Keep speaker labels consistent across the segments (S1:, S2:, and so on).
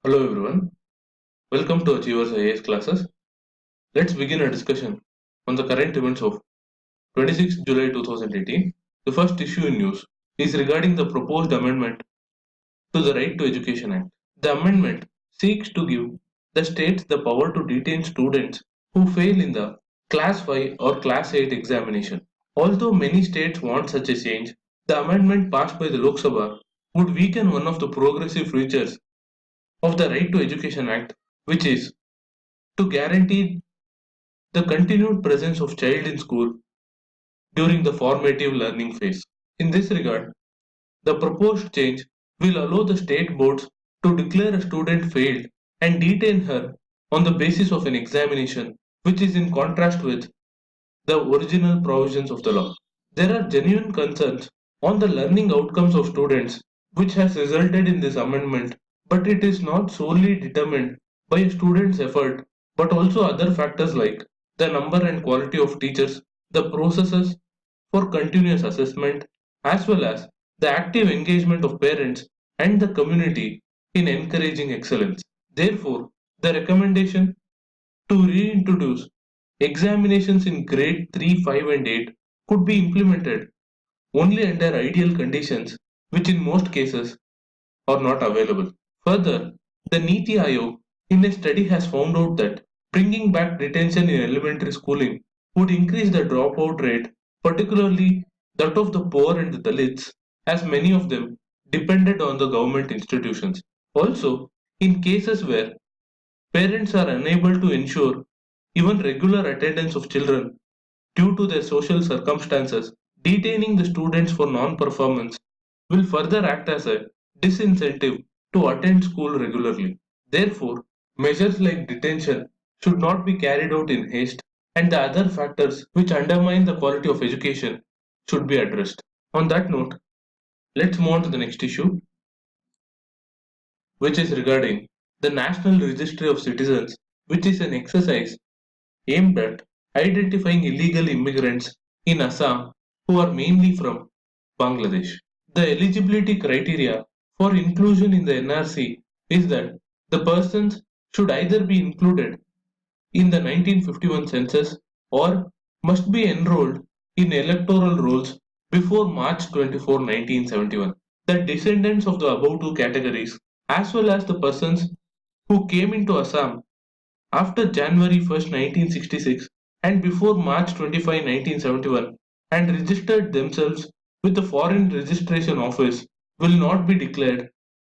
S1: Hello everyone, welcome to Achievers IAS classes. Let's begin a discussion on the current events of 26 July 2018. The first issue in news is regarding the proposed amendment to the Right to Education Act. The amendment seeks to give the states the power to detain students who fail in the Class 5 or Class 8 examination. Although many states want such a change, the amendment passed by the Lok Sabha would weaken one of the progressive features of the Right to Education Act, which is to guarantee the continued presence of child in school during the formative learning phase. In this regard, the proposed change will allow the state boards to declare a student failed and detain her on the basis of an examination, which is in contrast with the original provisions of the law. There are genuine concerns on the learning outcomes of students, which has resulted in this amendment, but it is not solely determined by a student's effort, but also other factors like the number and quality of teachers, the processes for continuous assessment, as well as the active engagement of parents and the community in encouraging excellence. Therefore, the recommendation to reintroduce examinations in grade 3, 5 and 8 could be implemented only under ideal conditions which in most cases are not available. Further, the Niti Aayog in a study has found out that bringing back detention in elementary schooling would increase the dropout rate, particularly that of the poor and the Dalits, as many of them depended on the government institutions. Also, in cases where parents are unable to ensure even regular attendance of children due to their social circumstances, detaining the students for non-performance will further act as a disincentive to attend school regularly. Therefore, measures like detention should not be carried out in haste, and the other factors which undermine the quality of education should be addressed. On that note, let's move on to the next issue, which is regarding the National Registry of Citizens, which is an exercise aimed at identifying illegal immigrants in Assam who are mainly from Bangladesh. The eligibility criteria for inclusion in the NRC is that the persons should either be included in the 1951 census or must be enrolled in electoral rolls before March 24, 1971. The descendants of the above two categories, as well as the persons who came into Assam after January 1st, 1966 and before March 25, 1971 and registered themselves with the Foreign Registration Office will not be declared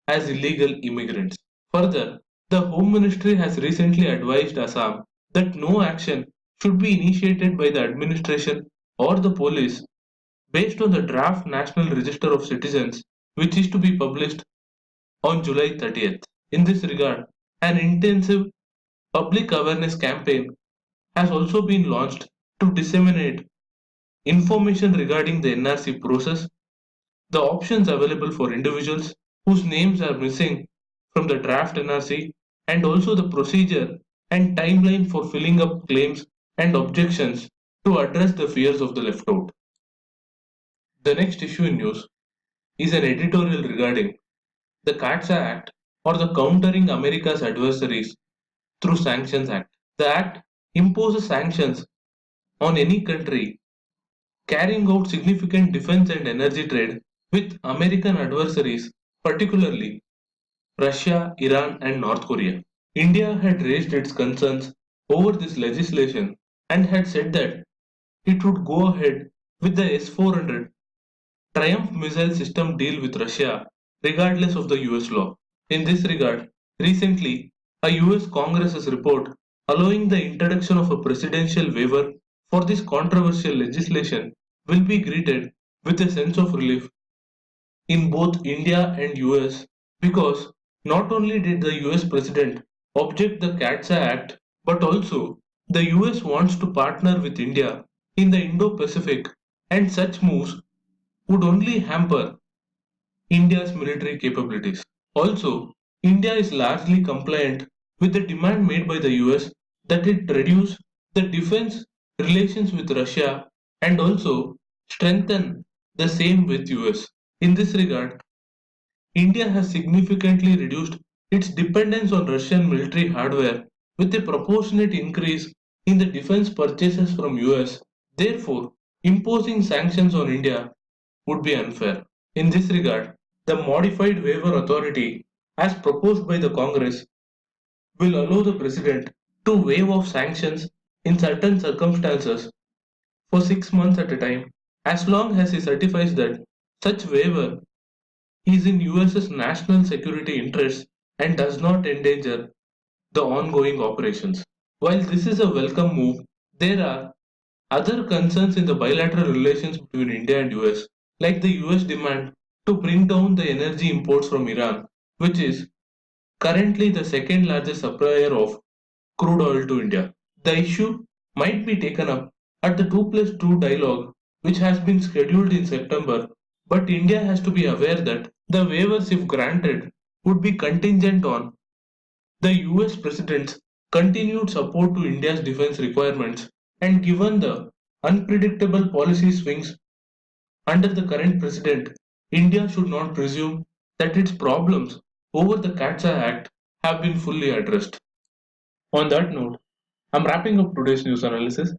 S1: as illegal immigrants. Further, the Home Ministry has recently advised Assam that no action should be initiated by the administration or the police based on the draft National Register of Citizens, which is to be published on July 30th. In this regard, an intensive public awareness campaign has also been launched to disseminate information regarding the NRC process, the options available for individuals whose names are missing from the draft NRC, and also the procedure and timeline for filling up claims and objections to address the fears of the left out. The next issue in news is an editorial regarding the CATSA Act, or the Countering America's Adversaries through Sanctions Act. The Act imposes sanctions on any country carrying out significant defense and energy trade with American adversaries, particularly Russia, Iran, and North Korea. India had raised its concerns over this legislation and had said that it would go ahead with the S-400 Triumph missile system deal with Russia regardless of the US law. In this regard, recently, a US Congress's report allowing the introduction of a presidential waiver for this controversial legislation will be greeted with a sense of relief in both India and US, because not only did the US president object the CATSA Act, but also the US wants to partner with India in the Indo-Pacific, and such moves would only hamper India's military capabilities. Also, India is largely compliant with the demand made by the US that it reduce the defense relations with Russia and also strengthen the same with US. In this regard, India has significantly reduced its dependence on Russian military hardware with a proportionate increase in the defense purchases from US. Therefore, imposing sanctions on India would be unfair. In this regard, the modified waiver authority as proposed by the Congress will allow the President to waive off sanctions in certain circumstances for 6 months at a time, as long as he certifies that such waiver is in US's national security interests and does not endanger the ongoing operations. While this is a welcome move, there are other concerns in the bilateral relations between India and US, like the US demand to bring down the energy imports from Iran, which is currently the second largest supplier of crude oil to India. The issue might be taken up at the 2 plus 2 dialogue, which has been scheduled in September, but India has to be aware that the waivers, if granted, would be contingent on the US President's continued support to India's defense requirements, and given the unpredictable policy swings under the current president, India should not presume that its problems over the CATSA Act have been fully addressed. On that note, I'm wrapping up today's news analysis.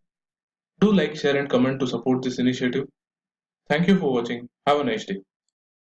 S1: Do like, share, and comment to support this initiative. Thank you for watching. Have a nice day.